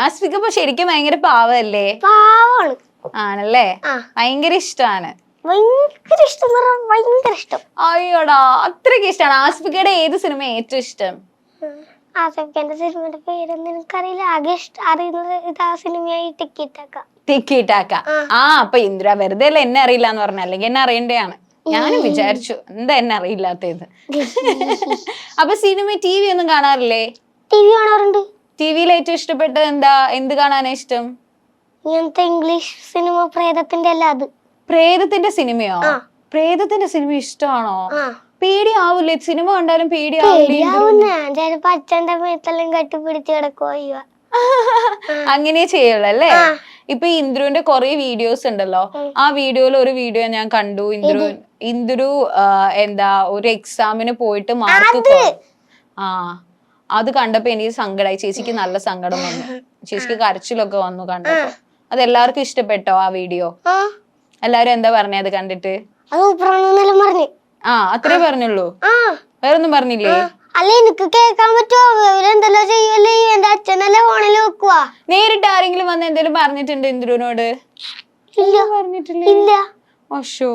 ആസ്ഫിക്ക് ഇപ്പൊ ശരിക്കും ഭയങ്കര പാവല്ലേ? പാവാണ്. ആണല്ലേ? ഭയങ്കര ഇഷ്ടമാണ്. ഭയങ്കര ഇഷ്ടം, ഭയങ്കര ഇഷ്ടം. അയ്യോടാ, അത്രയ്ക്ക് ഇഷ്ടമാണ്. ആസ്ഫിക്കയുടെ ഏത് സിനിമ ഏറ്റവും ഇഷ്ടം? ആസിഫിന്റെ സിനിമയുടെ പേരൊന്നും എനിക്കറിയില്ല. ആകെ അറിയുന്നത് ഇതാ സിനിമയായി ടിക്കറ്റാക്ക. അപ്പൊ ഇന്ദിര വെറുതെ അല്ല എന്നെ അറിയില്ല എന്ന് പറഞ്ഞ, അല്ലെങ്കിൽ എന്നെ അറിയേണ്ടതാണ്. ഞാനും വിചാരിച്ചു എന്താ എന്നെ അറിയില്ലാത്തത്. അപ്പൊ സിനിമ TV ഒന്നും കാണാറില്ലേ? TV കാണാറുണ്ട്. TV-യിൽ ഏറ്റവും ഇഷ്ടപ്പെട്ടത് എന്താ? എന്ത് കാണാനാ ഇഷ്ടം? ഇങ്ങനത്തെ ഇംഗ്ലീഷ് സിനിമ, പ്രേതത്തിന്റെ അല്ല അത്. പ്രേതത്തിന്റെ സിനിമയോ? പ്രേതത്തിന്റെ സിനിമ ഇഷ്ടമാണോ? പേടിയാവൂലേ? സിനിമ കണ്ടാലും പേടിയാവൂലേ? ചിലപ്പോ അച്ഛന്റെ മേത്തെല്ലാം കെട്ടിപ്പിടിച്ച് കിടക്കുക. അങ്ങനെ ചെയ്യുള്ളൂ അല്ലേ? ഇപ്പൊ ഇന്ദ്രുവിന്റെ കൊറേ വീഡിയോസ് ഉണ്ടല്ലോ. ആ വീഡിയോയിൽ ഒരു വീഡിയോ ഞാൻ കണ്ടു. ഇന്ദ്രു എന്താ ഒരു എക്സാമിന് പോയിട്ട് മാർക്ക് അത് കണ്ടപ്പോ എനിക്ക് സങ്കടമായി. ചേച്ചിക്ക് നല്ല സങ്കടം വന്നു. ചേച്ചിക്ക് കരച്ചിലൊക്കെ വന്നു കണ്ടപ്പോ. അത് എല്ലാവർക്കും ഇഷ്ടപ്പെട്ടോ ആ വീഡിയോ? എല്ലാരും എന്താ പറഞ്ഞേ അത് കണ്ടിട്ട്? അത്രേ പറഞ്ഞുള്ളൂ, വേറൊന്നും പറഞ്ഞില്ലേ? അല്ല, എനിക്ക് കേൾക്കാൻ പറ്റുമോ? ഇവരെന്തെല്ലോ ചെയ്യല്ലേ? എന്റെ അച്ഛനല്ലേ ഫോണിൽ വെക്കുവാ. നേരിട്ട് ആരെങ്കിലും വന്ന് എന്തെങ്കിലും പറഞ്ഞിട്ടുണ്ട് ഇന്ദ്രുവിനോട്? പറഞ്ഞിട്ടില്ല. ഇല്ല. അശോ,